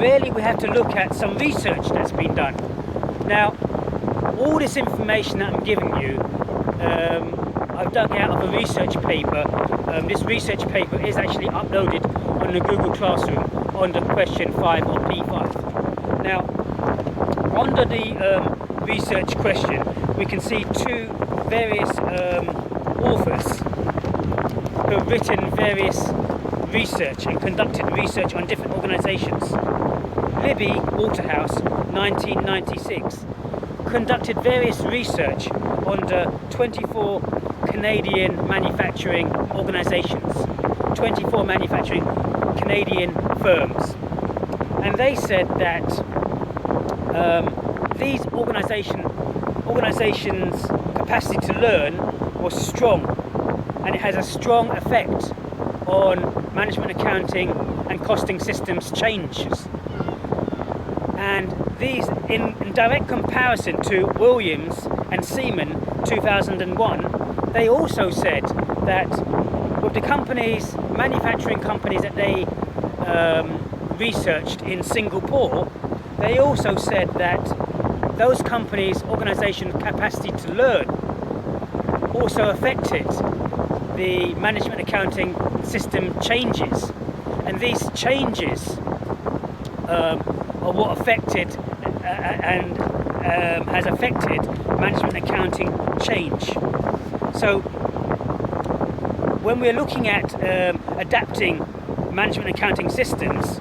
really we have to look at some research that's been done. Now, all this information that I'm giving you, I've dug out of a research paper. This research paper is actually uploaded on the Google Classroom under question 5 or P5. Now, under the research question, we can see two various authors who have written various research and conducted research on different organisations. Libby Waterhouse, 1996, conducted various research under 24 Canadian manufacturing organisations, 24 manufacturing Canadian firms, and they said that these organisations' capacity to learn was strong, and it has a strong effect on management accounting and costing systems changes. And these, in direct comparison to Williams and Seaman 2001, they also said that with the companies, manufacturing companies that they researched in Singapore, they also said that those companies' organisation capacity to learn also affected the management accounting system changes, and these changes are what affected and has affected management accounting change. So when we're looking at adapting management accounting systems,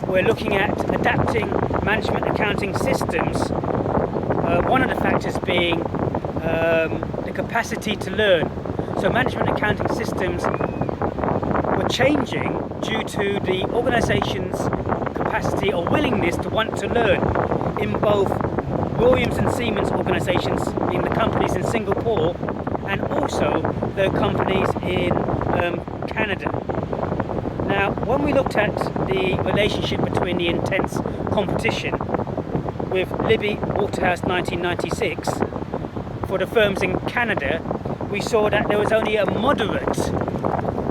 we're looking at adapting management accounting systems, one of the factors being the capacity to learn. So management accounting systems were changing due to the organisation's capacity or willingness to want to learn in both Williams and Siemens organisations, in the companies in Singapore and also the companies in Canada. Now, when we looked at the relationship between the intense competition with Libby Waterhouse 1996 for the firms in Canada, we saw that there was only a moderate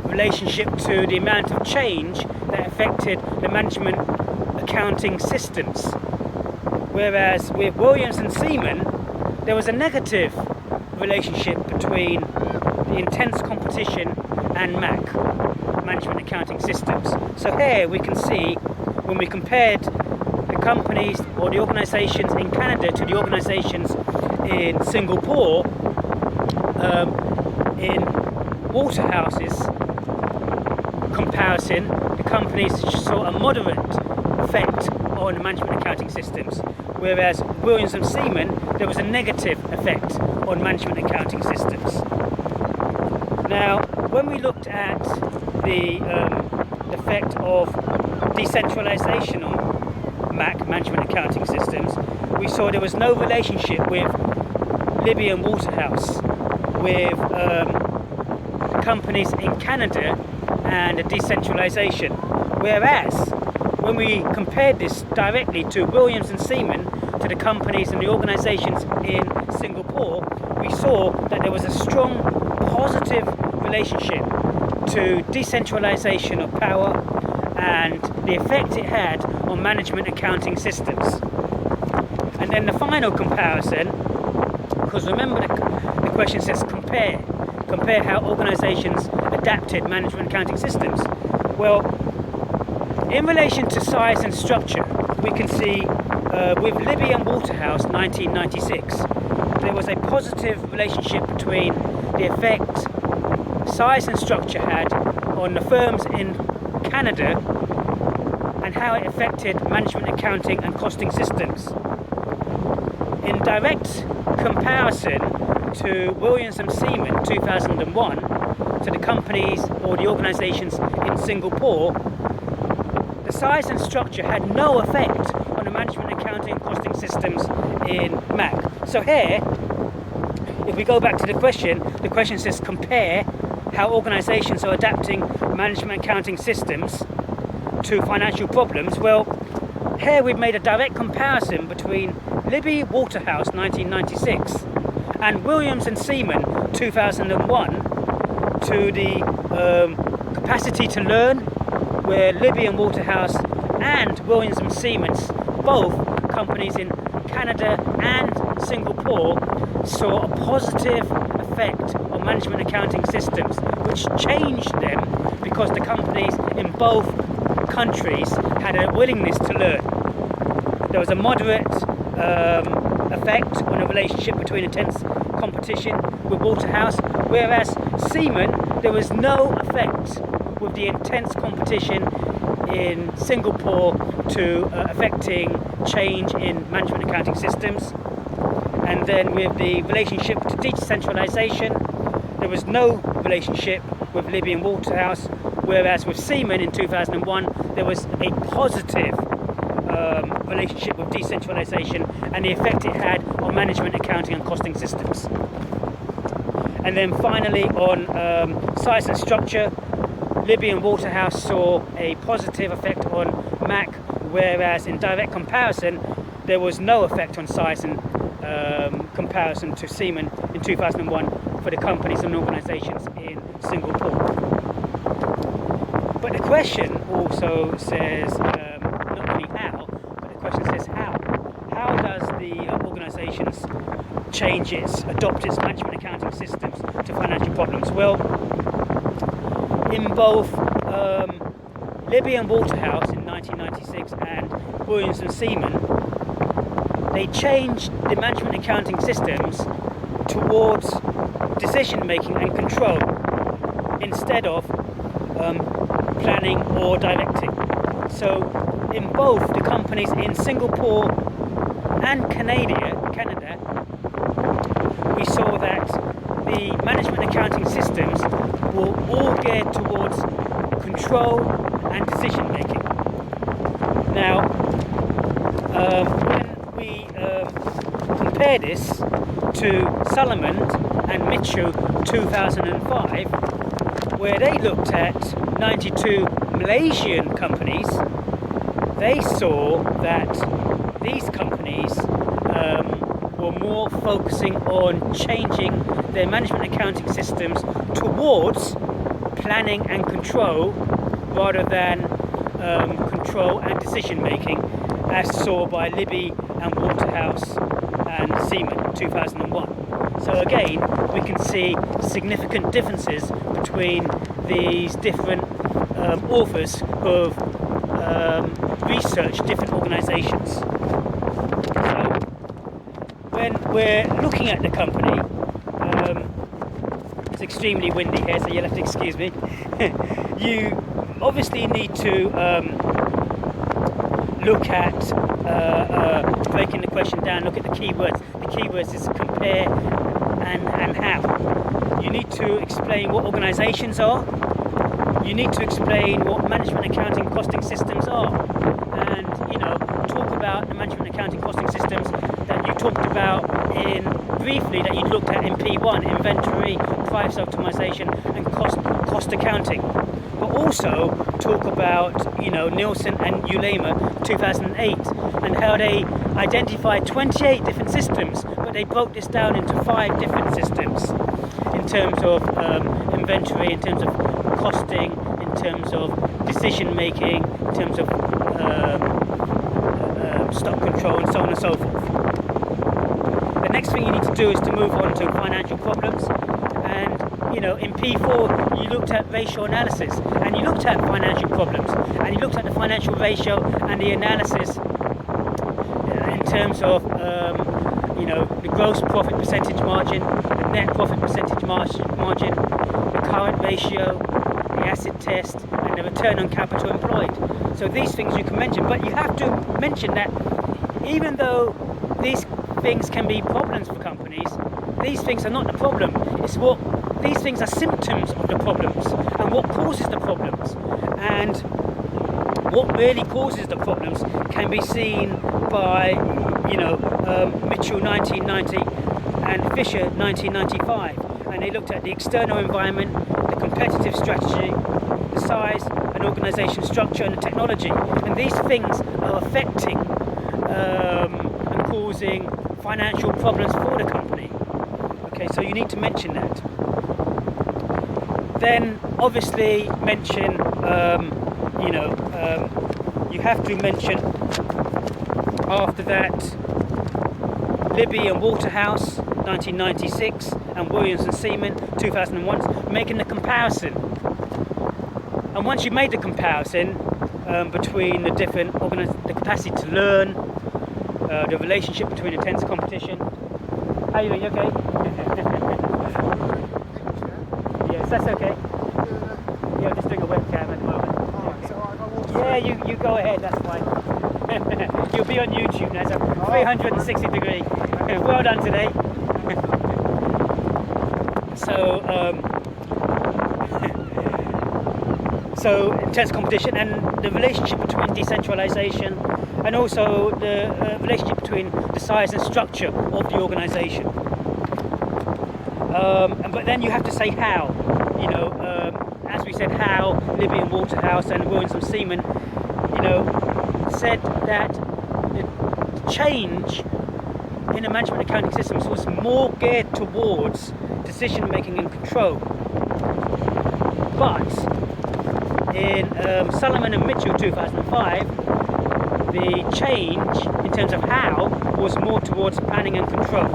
relationship to the amount of change that affected the management accounting systems. Whereas with Williams and Seaman, there was a negative relationship between the intense competition and MAC, management accounting systems. So here we can see, when we compared the companies or the organisations in Canada to the organisations in Singapore, in Waterhouse's comparison, the companies saw a moderate effect on management accounting systems, whereas Williams and Seaman, there was a negative effect on management accounting systems. Now, when we looked at the effect of decentralisation on MAC, management accounting systems, we saw there was no relationship with Libby and Waterhouse, with companies in Canada and decentralisation. Whereas when we compared this directly to Williams and Seaman, to the companies and the organisations in Singapore, we saw that there was a strong positive relationship to decentralisation of power and the effect it had on management accounting systems. And then the final comparison, because remember the question says compare how organisations adapted management accounting systems. Well, in relation to size and structure, we can see with Libby and Waterhouse 1996, there was a positive relationship between the effect size and structure had on the firms in Canada and how it affected management accounting and costing systems. In direct comparison to Williams and Seaman 2001, to the companies or the organisations in Singapore, the size and structure had no effect on the management accounting and costing systems in MAC. So here, if we go back to the question says compare how organisations are adapting management accounting systems to financial problems. Well, here we've made a direct comparison between Libby Waterhouse 1996 and Williams and Seaman 2001 to the capacity to learn, where Libby and Waterhouse and Williams and Siemens, both companies in Canada and Singapore, saw a positive effect on management accounting systems, which changed them because the companies in both countries had a willingness to learn. There was a moderate effect on a relationship between intense competition with Waterhouse, whereas Siemens, there was no effect with the intense competition in Singapore to affecting change in management accounting systems. And then with the relationship to decentralization, there was no relationship with Libby and Waterhouse, whereas with Siemens in 2001 there was a positive relationship with decentralization and the effect it had on management accounting and costing systems. And then finally on size and structure, Libby and Waterhouse saw a positive effect on MAC, whereas in direct comparison there was no effect on size and comparison to Siemens in 2001 for the companies and organizations in Singapore. But the question also says not only how, but the question says how. How does the organizations adopt its management accounting systems to financial problems? Well, in both Libby and Waterhouse in 1996 and Williams and Siemens, they changed the management accounting systems towards decision making and control instead of planning or directing. So in both the companies in Singapore and Canada, we saw that the management accounting systems were all geared towards control and decision making. Now, when we compare this to Salomon and Mitchell 2005, where they looked at 92 Malaysian companies, they saw that these companies were more focusing on changing their management accounting systems towards planning and control rather than control and decision making, as saw by Libby and Waterhouse and Siemens 2001. So again, we can see significant differences between these different authors who have researched different organizations. So when we're looking at the company, it's extremely windy here, so you'll have to excuse me. You obviously need to look at breaking the question down, look at the keywords. The keywords is compare and how. You need to explain what organizations are. You need to explain what management accounting costing systems are, and talk about the management accounting costing systems that you talked about briefly that you looked at in P1: inventory, price optimization, and cost accounting. But also talk about Nielsen and Ulema 2008 and how they identified 28 different systems, but they broke this down into 5 different systems in terms of inventory, in terms of costing, in terms of decision making, in terms of stock control, and so on and so forth. The next thing you need to do is to move on to financial problems. And in P4 you looked at ratio analysis, and you looked at financial problems, and you looked at the financial ratio and the analysis in terms of the gross profit percentage margin, the net profit percentage margin, the current ratio, the acid test, and the return on capital employed. So these things you can mention, but you have to mention that even though these things can be problems for companies, these things are not the problem. These things are symptoms of the problems, and what causes the problems. And what really causes the problems can be seen by, Mitchell 1990 and Fisher 1995. And they looked at the external environment, the competitive strategy, the size and organisation structure, and the technology. And these things are affecting and causing financial problems for the company. Okay, so you need to mention that. Then obviously mention, you have to mention after that Libby and Waterhouse 1996 and Williams and Seaman 2001, making the comparison. And once you've made the comparison between the different the capacity to learn, the relationship between intense competition. How are you doing? You okay? Yes, that's okay. Yeah, I'm just doing a webcam at the moment. Yeah, you go ahead, that's fine. You'll be on YouTube now, so 360 degree. Well done today. So intense competition and the relationship between decentralization and also the relationship between the size and structure of the organization. But then you have to say how, you know, as we said, how Libby and Waterhouse and Williams and Seaman, you know, said that the change in the management accounting systems was more geared towards decision making and control. But in Solomon and Mitchell 2005, the change in terms of how was more towards planning and control.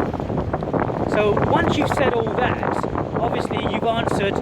So once you've said all that, obviously you've answered